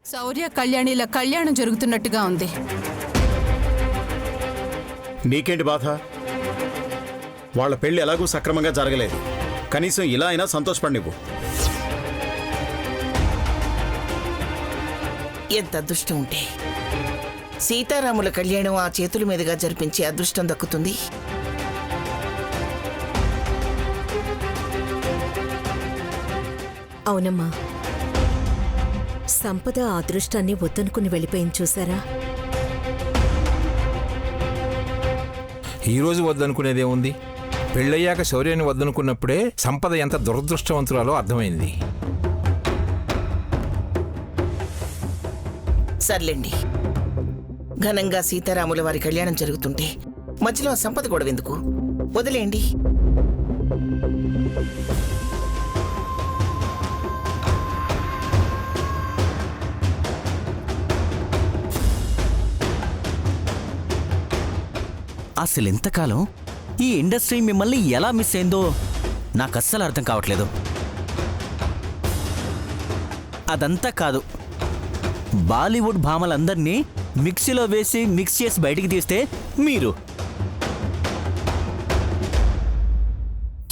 శౌర్య కళ్యాణిల కళ్యాణం జరుగుతున్నట్టుగా ఉంది. నీకేంటి బాధ? వాళ్ళ పెళ్లి ఎలాగూ సక్రమంగా జరగలేదు. కనీసం ఇలా అయినా సంతోషపడి నువ్వు. ఎంత అదృష్టం ఉంటే సీతారాముల కళ్యాణం ఆ చేతుల మీదుగా జరిపించే అదృష్టం దక్కుతుంది. అవునమ్మా, సంపద ఆ అదృష్టాన్ని వద్దనుకుని వెళ్ళిపోయింది చూసారా. ఈరోజు వద్దనుకునేదేముంది? పెళ్ళయ్యాక శౌర్యాన్ని వద్దనుకున్నప్పుడే సంపద ఎంత దురదృష్టవంతురాలో అర్థమైంది. సర్లేండి, ఘనంగా సీతారాముల వారి కళ్యాణం జరుగుతుంటే మధ్యలో ఆ సంపద గొడవ ఎందుకు? వదిలేండి. అసలు ఇంతకాలం ఈ ఇండస్ట్రీ మిమ్మల్ని ఎలా మిస్ అయిందో నాకు అస్సలు అర్థం కావట్లేదు. అదంతా కాదు, బాలీవుడ్ భామలందరినీ మిక్సీలో వేసి మిక్స్ చేసి బయటికి తీస్తే మీరు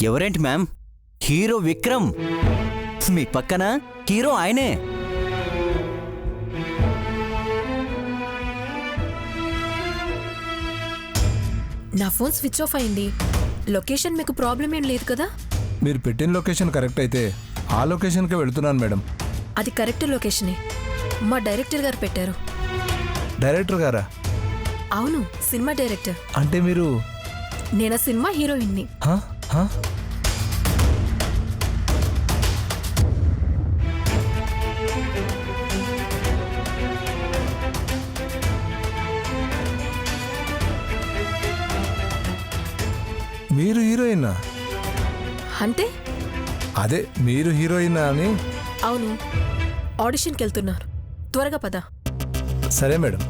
ఎవరేంటి మ్యామ్? హీరో విక్రమ్, మీ పక్కన హీరో ఆయనే. నా ఫోన్ స్విచ్ ఆఫ్ అయింది. లొకేషన్ మీకు ప్రాబ్లం ఏం లేదు కదా? మీరు పెట్టిన లొకేషన్ కరెక్ట్ అయితే ఆ లొకేషన్కే వెళుతున్నాను మేడం. అది కరెక్ట్ లొకేషనే. మా డైరెక్టర్ గారు పెట్టారు. డైరెక్టర్ గారా? అవును, సినిమా డైరెక్టర్. అంటే మీరు? నేను ఆ సినిమా హీరోయిన్ని. హా? హా? మీరు హీరోయినా? అంటే అదే మీరు హీరోయినా అని. అవును, ఆడిషన్కి వెళ్తున్నారు. త్వరగా పద. సరే మేడం.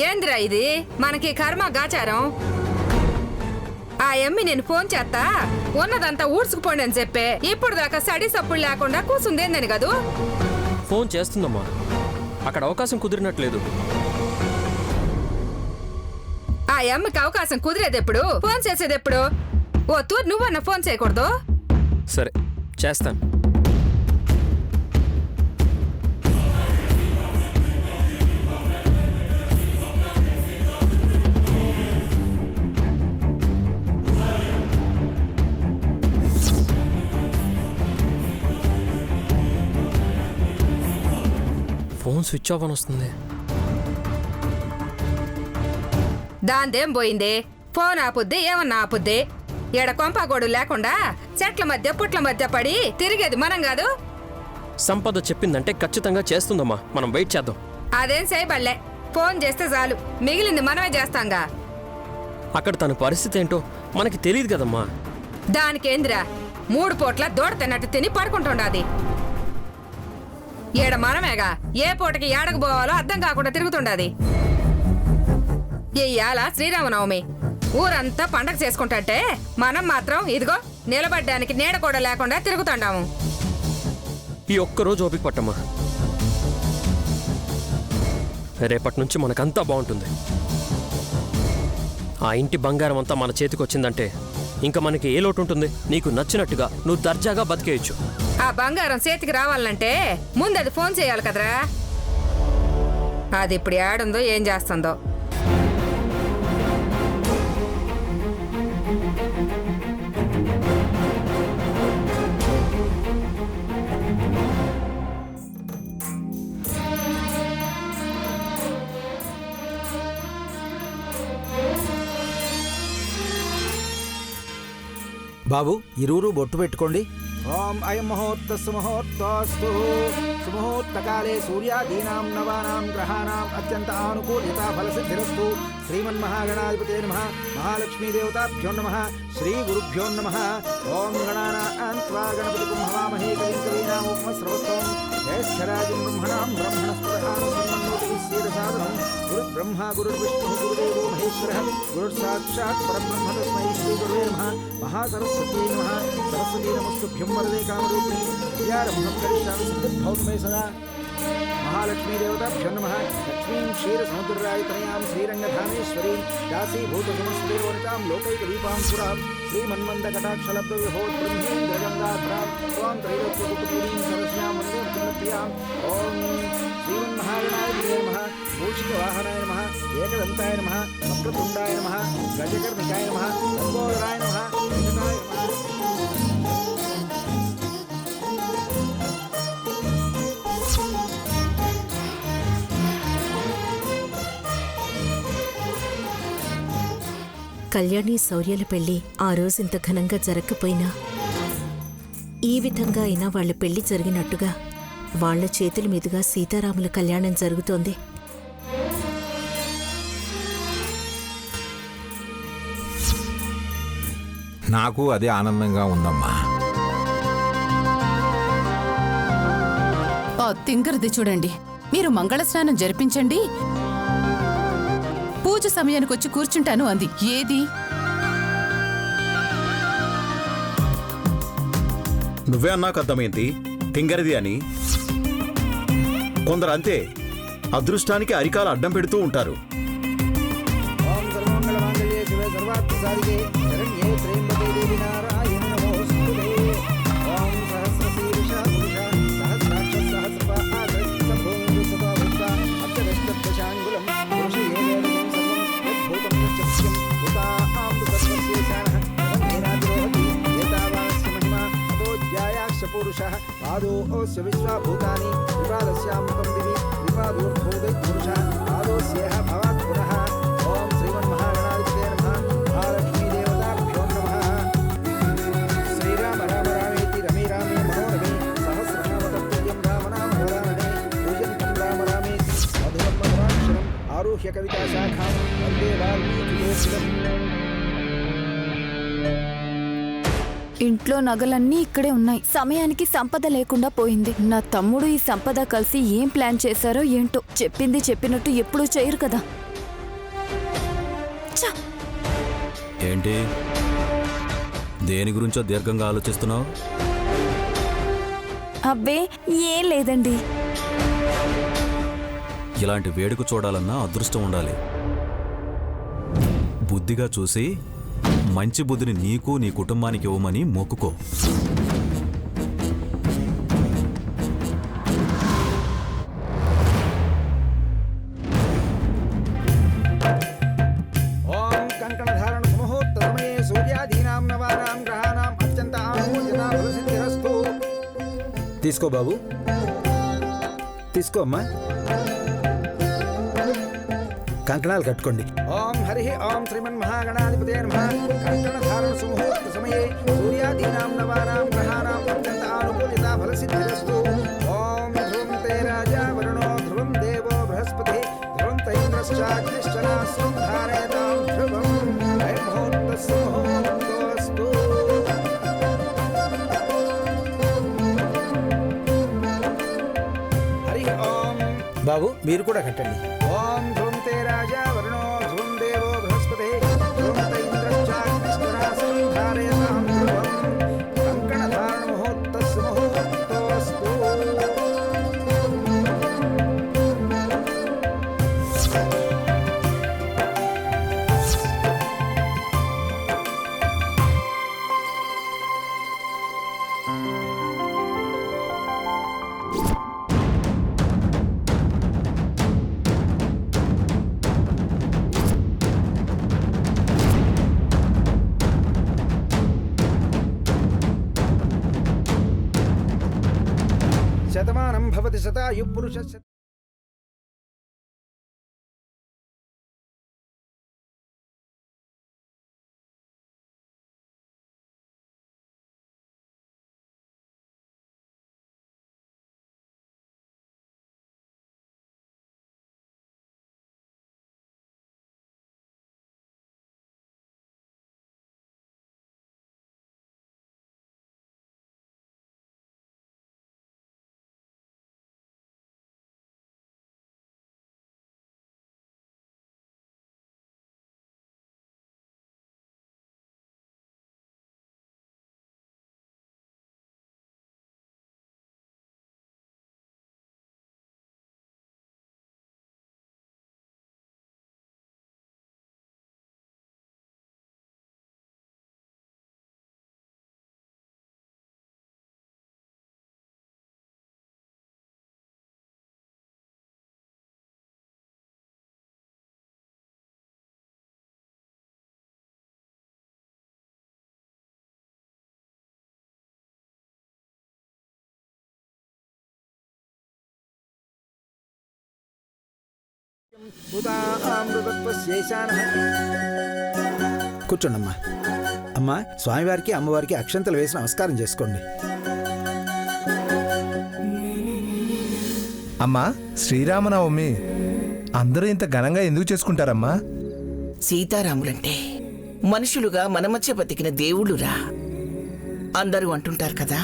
ఏంద్రా ఇది? మనకి కర్మ గాచారం. ఆ ఎమ్మి నేను ఫోన్ చేస్తా ఉన్నదంతా ఊడ్చుకుపోండి అని చెప్పే ఇప్పుడు దాకా సడి సప్పుడు లేకుండా కూసుందేందని కదూ. ఫోన్ చేస్తుందమ్మా, అక్కడ అవకాశం కుదిరినట్లేదు. ఆ ఎమ్మికి అవకాశం కుదిరేది ఎప్పుడు? ఫోన్ చేసేది ఎప్పుడు? ఓ తూరు నువ్వన్నా ఫోన్ చేయకూడదు? సరే చేస్తాను. ఫోన్ స్విచ్ ఆఫ్ అని వస్తుంది. దాందేం పోయింది? ఫోన్ ఆపుద్ది, ఏమన్నా ఆపుద్ది. ఎడ కొంపాగోడు లేకుండా చెట్ల మధ్య పుట్ల మధ్య పడి తిరిగేది మనం కాదు. సంపద చెప్పిందంటే ఖచ్చితంగా చేస్తుందమ్మా, మనం వెయిట్ చేద్దాం. అదేం చేయబల్లే, ఫోన్ చేస్తే చాలు, మిగిలింది మనమే చేస్తాంగా. అక్కడ తన పరిస్థితి ఏంటో మనకి తెలియదు కదమ్మా. దానికేందిరా, 3 పూట్ల దూడ తిన్నట్టు తిని పడుకుంటుండాది. ఏడ మనమేగా ఏ పూటకి ఏడకు పోవాలో అర్థం కాకుండా తిరుగుతుండాది. ఇయ్యాల శ్రీరామనవమి, ఊరంతా పండగ చేసుకుంటే మనం మాత్రం ఇదిగో నిలబడ్డానికి నీడ కూడా లేకుండా తిరుగుతుండాము. ఈ ఒక్కరోజు ఓపిక పట్టమ్మా, రేపటి నుంచి మనకంతా బాగుంటుంది. ఆ ఇంటి బంగారం అంతా మన చేతికి వచ్చిందంటే ఇంకా మనకి ఏ లోటు ఉంటుంది? నీకు నచ్చినట్టుగా నువ్వు దర్జాగా బతికేయచ్చు. ఆ బంగారం చేతికి రావాలంటే ముందు అది ఫోన్ చేయాలి కదరా. అది ఇప్పుడు ఏడుందో ఏం చేస్తుందో. బాబు, ఇరువురు బొట్టు పెట్టుకోండి. ఓం అయం ముహూర్తస్సు ముహూర్తోస్తు సుముహూర్తకాలే సూర్యాదీనాం నవానాం గ్రహాణాం అత్యంత ఆనుకూల్యతా ఫలసిద్ధిరస్తు. శ్రీమన్మహాగణాధిపతే నమః. మహాలక్ష్మీదేవతాభ్యో నమః. శ్రీ గురుభ్యో నమః. ఓం గణానాం త్వా గణపతిం హవామహే కవిం కవీనాముపమశ్రవస్తవం. జ్యేష్ఠరాజం బ్రహ్మణాం బ్రహ్మణస్పదానసన్మన్నోతివిశ్వేదసాదనం. గురుర్బ్రహ్మ గురుర్విష్ణుః గురుదేవో మహేశ్వరः. గురుర్సాక్షాత్ పరబ్రహ్మ తస్మై శ్రీ గురవే నమః. మహాసరస్వత్యై నమః. సరస్వతీ నమస్తుభ్యం వరదే కామరూపిణి. విద్యారంభం కరిష్యామి సిద్ధిర్భవతు మే సదా. महालक्ष्मीदेवताभ्यो नमः. लक्ष्मीं क्षीरसमुद्ररायतनयां श्रीरङ्गधामेश्वरीं दासीभूतसमस्तदेवनितां लोकैकदीपां सुरां श्रीमन्मन्दकटाक्षलब्धविभोत्ब्रह्मेन्द्रगङ्गाधरां त्वां त्रैलोक्यकुटुम्बिनीं सरस्यां वन्दे मुकुन्दप्रियाम्. ॐ श्रीमन्महागणाधिपते नमः. मूषिकवाहनाय नमः. एकदन्ताय नमः. वक्रतुण्डाय नमः. गजकर्णिकाय नमः. लम्बोदराय नमः. वेङ्कटाय नमः. కళ్యాణి శౌర్యాల పెళ్లి ఆ రోజు ఇంత ఘనంగా జరగకపోయినా ఈ విధంగా అయినా వాళ్ళ పెళ్లి జరిగినట్టుగా వాళ్ళ చేతుల మీదుగా సీతారాముల కళ్యాణం జరుగుతోంది. నాకు అదే ఆనందంగా ఉందమ్మా. ఆ తింగరది చూడండి. మీరు మంగళ స్నానం జరిపించండి, పూజ సమయానికి వచ్చి కూర్చుంటాను అంది. ఏది? నువ్వే అన్నాకు అర్థమైంది తింగరిది అని. కొందరు అంతే, అదృష్టానికి అరికాలు అడ్డం పెడుతూ ఉంటారు. ఓం సర్వమంగళమాంగళ్యే శివే సర్వార్థసాధికే శరణ్యే త్రయంబకే దేవి నారాయణి నమోస్తుతే. ఓం సహస్రశీర్షా పురుషా సహస్రాక్ష సహస్రపాద సంభూమి సదా భూత అక్షరష్టదశాంగుళం పురుషయేవేదం సర్వం యద్భూతం యచ్చస్యం భూతాం సర్వస్యేషానః ఏనాద్రోహతి ఏతావాస్య మహిమా అతోజ్యాయాక్ష పురుషః పాదోస్య విశ్వభూతాని విపాదస్యామృతం దివి విపాదోర్భూతై పురుషः పాదోస్యేహ భవాత్ పునః. ఓం శ్రీమన్మహాగణాధిపతే నమః. మహాలక్ష్మీదేవతాభ్యో నమః. శ్రీరామ రామ రామేతి రమే రామే మనోరమే సహస్రనామ తత్తుల్యం రామనామ వరాననే పూజంతం రామ రామేతి మధురం మధురాక్షరం ఆరుహ్య కవితా శాఖాం వందే వాల్మీకికోకిలం. ఇంట్లో నగలన్నీ ఇక్కడే ఉన్నాయి. సమయానికి సంపద లేకుండా పోయింది. నా తమ్ముడు ఈ సంపద కలిసి ఏం ప్లాన్ చేశారో ఏంటో. చెప్పింది చెప్పినట్టు ఎప్పుడూ చేయరు కదా. ఛ! ఏంటి దేని గురించో దీర్ఘంగా ఆలోచిస్తున్నావు? అబ్బే ఏం లేదండి. ఇలాంటి వేడుక చూడాలన్నా అదృష్టం ఉండాలి. బుద్ధిగా చూసి మంచి బుద్ధిని నీకు నీ కుటుంబానికి ఇవ్వమని మొక్కుకో. ఓం కంకణధారణ సుముహూర్త సమయే సూర్యాదీనాం నవానాం గ్రహాణాం అత్యంత ఆనుకూల్యతా ఫలసిద్ధిరస్తు. తీసుకో బాబు, తీసుకో అమ్మా. కంకణాలు కట్టుకోండి. ఓం హరి ఓం శ్రీమన్మహాగణాధిపతే నమః. కంకణధారణ సుముహూర్త సమయే సూర్యాదీనాం నవానాం గ్రహాణాం అత్యంత ఆనుకూల్యతా ఫలసిద్ధిరస్తు. ఓం ధ్రువం తే రాజా వరుణో ధ్రువం దేవో బృహస్పతి ధ్రువం తైంద్రశ్చాగ్నిశ్చ నాస్తం ధారయతాం ధ్రువం. ముహూర్తస్సు ముహూర్తోస్తు. హరి ఓం. బాబు మీరు కూడా కట్టండి. ఓం ధ్రువం తే రాజా వరుణో ధ్రువం దేవో బృహస్పతి ధ్రువం తైంద్రశ్చాగ్నిశ్చ నాస్తం ధారయతాం ధ్రువం. కంకణధారణ ముహూర్తస్సు ముహూర్తోస్తు. శతమానం భవతి శతాయు పురుషస్య. కూర్చోండమ్మా. అమ్మా, స్వామివారికి అమ్మవారికి అక్షంతలు వేసి నమస్కారం చేసుకోండి. అమ్మా, శ్రీరామనవమి అందరూ ఇంత ఘనంగా ఎందుకు చేసుకుంటారమ్మా? సీతారాములంటే మనుషులుగా మన మధ్య బతికిన దేవుళ్ళురా అందరూ అంటుంటారు కదా.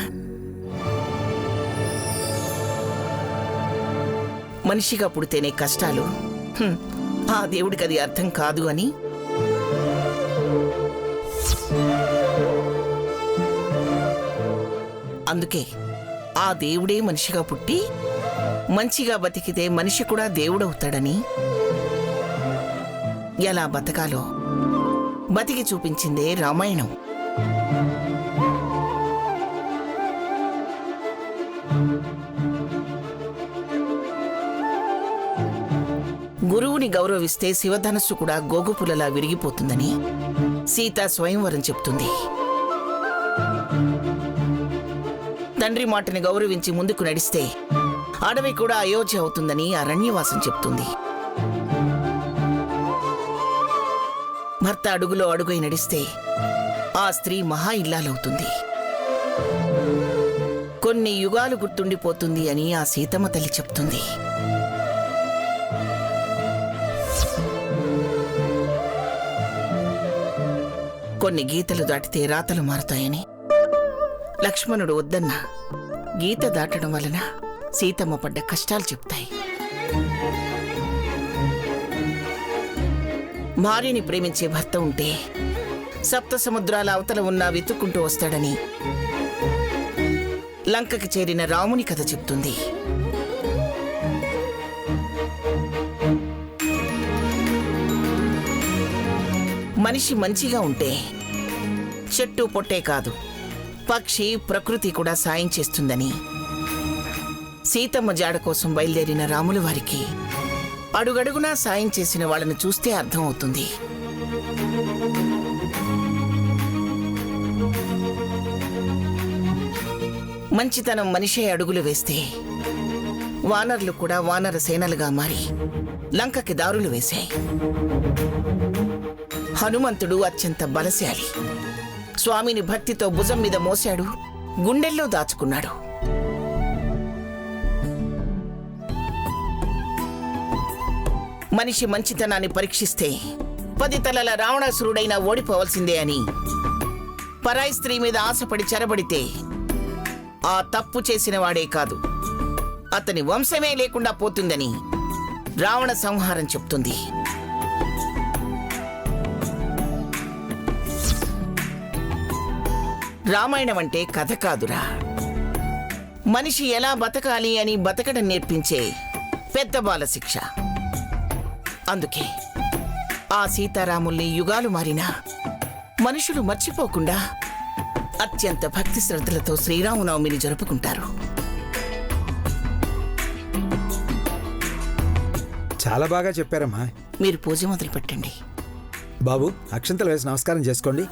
మనిషిగా పుడితేనే కష్టాలు, ఆ దేవుడికి అది అర్థం కాదు అని. అందుకే ఆ దేవుడే మనిషిగా పుట్టి మంచిగా బతికితే మనిషి కూడా దేవుడవుతాడని, ఎలా బతకాలో బతికి చూపించిందే రామాయణం. గురువుని గౌరవిస్తే శివధనస్సు కూడా గోగుపులలా విరిగిపోతుందని సీతా స్వయంవరం చెప్తుంది. తండ్రి మాటని గౌరవించి ముందుకు నడిస్తే అడవి కూడా అయోధ్య అవుతుందని అరణ్యవాసం చెప్తుంది. భర్త అడుగులో అడుగై నడిస్తే ఆ స్త్రీ మహా ఇల్లాలవుతుంది. కొన్ని యుగాలు గుర్తుండిపోతుంది అని ఆ సీతమ్మ తల్లి చెప్తుంది. కొన్ని గీతలు దాటితే రాతలు మారుతాయని లక్ష్మణుడు వద్దన్న గీత దాటడం వలన సీతమ్మ పడ్డ కష్టాలు చెప్తాయి. భార్యని ప్రేమించే భర్త ఉంటే సప్త సముద్రాల అవతల ఉన్నా వెతుక్కుంటూ వస్తాడని లంకకి చేరిన రాముని కథ చెప్తుంది. మనిషి మంచిగా ఉంటే చెట్టు పొట్టే కాదు, పక్షి ప్రకృతి కూడా సాయం చేస్తుందని సీతమ్మ జాడ కోసం బయలుదేరిన రాముల వారికి అడుగడుగునా సాయం చేసిన వాళ్ళను చూస్తే అర్థమవుతుంది. మంచితనం మనిషే అడుగులు వేస్తే వానరులు కూడా వానర సేనలుగా మారి లంకకి దారులు వేశాయి. హనుమంతుడు అత్యంత బలశాలి. స్వామిని భక్తితో భుజం మీద మోశాడు, గుండెల్లో దాచుకున్నాడు. మనిషి మంచితనాన్ని పరీక్షిస్తే 10 తలల రావణాసురుడైనా ఓడిపోవలసిందే అని, పరాయి స్త్రీ మీద ఆశపడి చెరబడితే ఆ తప్పు చేసిన వాడే కాదు, అతని వంశమే లేకుండా పోతుందని రావణ సంహారం చెప్తుంది. రామాయణం అంటే కథ కాదురా, మనిషి ఎలా బతకాలి అని బతకడం నేర్పించే పెద్ద బాల శిక్ష. అందుకే ఆ సీతారాముల్ని యుగాలు మారినా మనుషులు మర్చిపోకుండా అత్యంత భక్తి శ్రద్ధలతో శ్రీరామనవమిని జరుపుకుంటారు. చాలా బాగా చెప్పారమ్మా. మీరు పూజ మొదలు పెట్టండి. బాబు, అక్షంతలు వేసి నమస్కారం చేసుకోండి.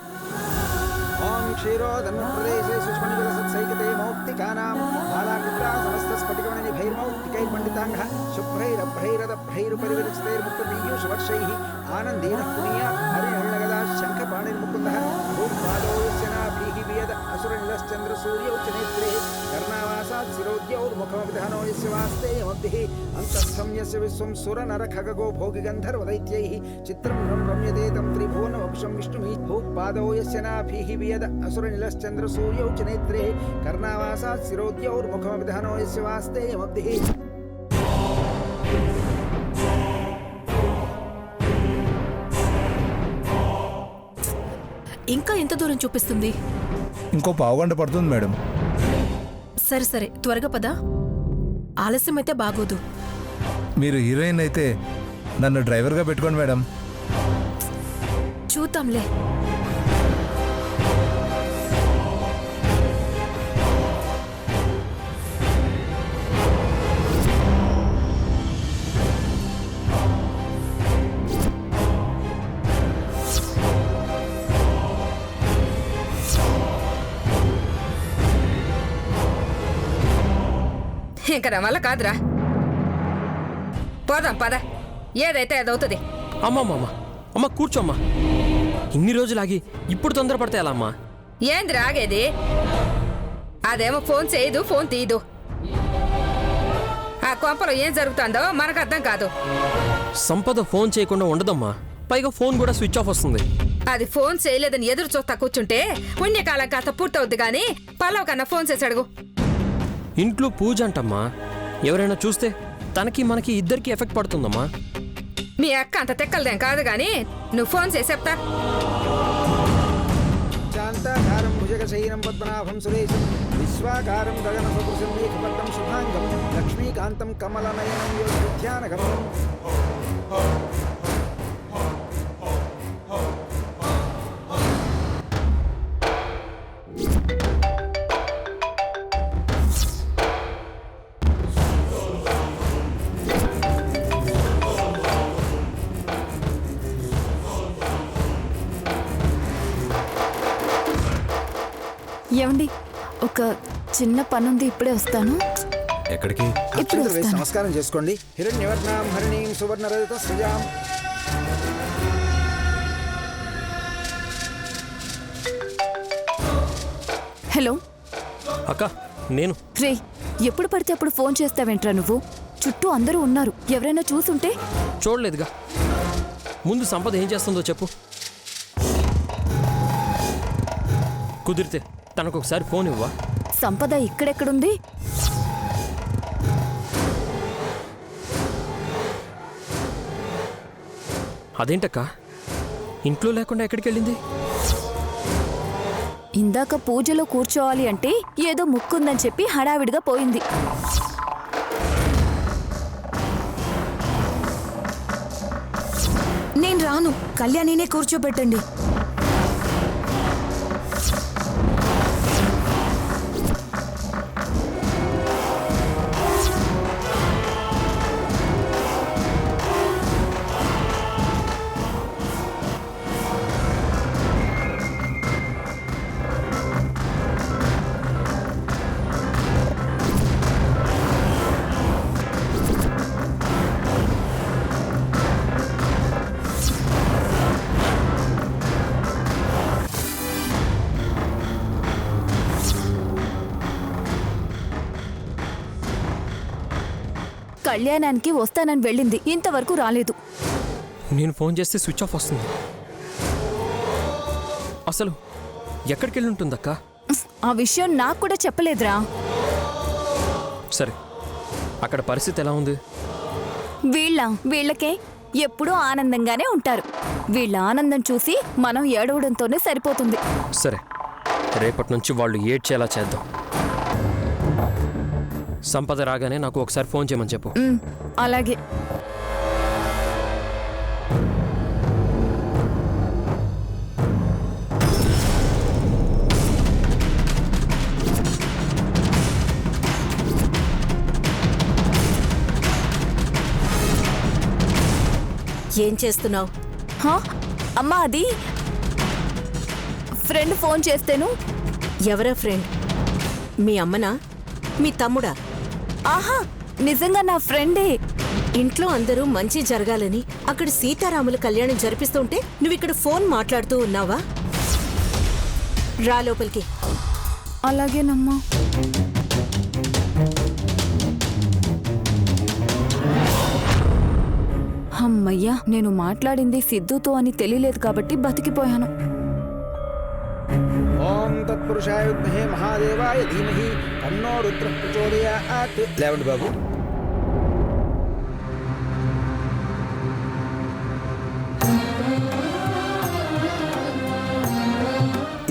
ఓం క్షీరోదన్మప్రదేశే సుష్మణికులసత్సైకతే మౌక్తికానాం బాలాకృత్రా సమస్త స్ఫటికమణి భైర్మౌక్తికై పండితాంగ శుభ్రైరభ్రైరదభ్రైరుపరివిరచితైర్ముక్తపీయూషవర్షైః ఆనందేన పునీయాత్ హరిహరణగదా శంఖపాణిర్ముకుందః భూపాదోస్యనాభిః వియద అసురనిలశ్చంద్రసూర్యౌ చ నేత్రే కర్ణావాసాత్ శిరోద్యౌర్ముఖమభిధానో యస్య వాస్తేయమబ్ధిః అంతఃస్థం యస్య విశ్వం సురనరఖగో భోగిగంధర్వదైత్యైః చిత్రం రమ్యతే తం త్రిభువనవపుషం విష్ణుమిః భూపాదో యస్య నాభిః వియద అసురనిలశ్చంద్రసూర్యౌ చ నేత్రే కర్ణావాసాత్ శిరోద్యౌర్ముఖమభిధానో యస్య వాస్తేయమబ్ధిః. ఇంకా ఎంత దూరం చూపిస్తుంది? ఇంకో పావుగంట పడుతుంది మేడం. సరే సరే, త్వరగా పదా, ఆలస్యం అయితే బాగోదు. మీరు హీరోయిన్ అయితే నన్ను డ్రైవర్గా పెట్టుకోండి మేడం. చూద్దాంలే. ఇంకా నా వల్ల కాదురా, పోదాం పద. ఏదైతే అదవుతుంది. అమ్మమ్మమ్మ అమ్మ కూర్చోమ్మా. ఇన్ని రోజులాగి ఇప్పుడు తొందరపడితే ఎలా అమ్మా? ఏంది రాగేది? అదేమో ఫోన్ చేయదు, ఫోన్ తీయదు. ఆ కొంపలో ఏం జరుగుతుందో మనకు అర్థం కాదు. సంపద ఫోన్ చేయకుండా ఉండదమ్మా. పైగా ఫోన్ కూడా స్విచ్ ఆఫ్ వస్తుంది. అది ఫోన్ చేయలేదని ఎదురు చూస్తా కూర్చుంటే పుణ్యకాలం కాస్త పూర్తవుద్ది గాని పల్లవ కన్నా ఫోన్ చేసి అడుగు. ఇంట్లో పూజ అంటమ్మా. ఎవరైనా చూస్తే తనకి మనకి ఇద్దరికి ఎఫెక్ట్ పడుతుందమ్మా. మీ అక్క అంత తెక్కలదేం కాదు గాని నువ్వు ఫోన్ చేసి చెప్తా. శాంతాకారం భుజగశయనం పద్మనాభం సురేశం విశ్వాకారం గగనసదృశం మేఘవర్ణం శుభాంగం లక్ష్మీకాంతం కమలనయనం యోధ్యానగమనం. ఏమండి, ఒక చిన్న పనుంది, ఇప్పుడే వస్తాను. ఎక్కడికి? ఇప్పుడు వేసి వస్తాను. నమస్కారం చేసుకోండి. హిరణ్యవర్ణాం హరిణీం సువర్ణరజత సృజాం. హలో అక్క నేను రే, ఎప్పుడు పడితే అప్పుడు ఫోన్ చేస్తావేంట్రా నువ్వు? చుట్టూ అందరూ ఉన్నారు, ఎవరైనా చూసుంటే. చూడలేదుగా. ముందు సంపద ఏం చేస్తుందో చెప్పు. కుదిరితే తనకు ఒకసారి ఫోన్ ఇవ్వా? సంపద ఇక్కడెక్కడుంది? అదేంటక్క, ఇంట్లో లేకుండా ఎక్కడికి వెళ్ళింది? ఇందాక పూజలో కూర్చోవాలి అంటే ఏదో ముక్కుందని చెప్పి హడావిడిగా పోయింది. నేను రాను, కళ్యాణినే కూర్చోబెట్టండి. కళ్యాణానికి వస్తానని వెళ్ళింది, ఇంతవరకు రాలేదు. నేను ఫోన్ చేస్తే స్విచ్ ఆఫ్ వస్తుంది. అసలు ఎక్కడికి వెళ్ళి ఉంటుందక్క? ఆ విషయం నాకు కూడా చెప్పలేదురా. సరే, అక్కడ పరిస్థితి ఎలా ఉంది? వీళ్ళకే ఎప్పుడూ ఆనందంగానే ఉంటారు. వీళ్ళ ఆనందం చూసి మనం ఏడవడంతోనే సరిపోతుంది. సరే, రేపటి నుంచి వాళ్ళు ఏడ్చేలా చేద్దాం. సంపద రాగానే నాకు ఒకసారి ఫోన్ చేయమని చెప్పు. అలాగే. ఏం చేస్తున్నావు? అమ్మా, అది ఫ్రెండ్ ఫోన్ చేస్తేను. ఎవరా ఫ్రెండ్? మీ అమ్మనా, మీ తమ్ముడా? ఆహా, నిజంగా నా ఫ్రెండే. ఇంట్లో అందరూ మంచి జరగాలని అక్కడ సీతారాముల కళ్యాణం జరిపిస్తుంటే నువ్విక్కడ ఫోన్ మాట్లాడుతూ ఉన్నావా? రా లోపలికి. అలాగేనమ్మా. అమ్మయ్యా, నేను మాట్లాడింది సిద్ధుతో అని తెలియలేదు కాబట్టి బతికిపోయాను. ఓం తత్పురుషాయ విద్మహే మహాదేవాయ ధీమహి తన్నో రుద్రః ప్రచోదయాత్. లేవండి బాబు.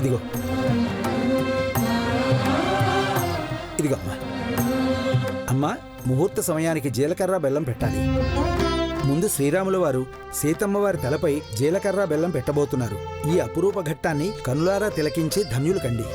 ఇదిగో ఇదిగో అమ్మా. అమ్మా, ముహూర్త సమయానికి జీలకర్ర బెల్లం పెట్టాలి. ముందు శ్రీరాముల వారు సీతమ్మ వారి తలపై జీలకర్ర బెల్లం పెట్టబోతున్నారు. ఈ అపురూప ఘట్టాన్ని కనులారా తిలకించి ధన్యులు కండి.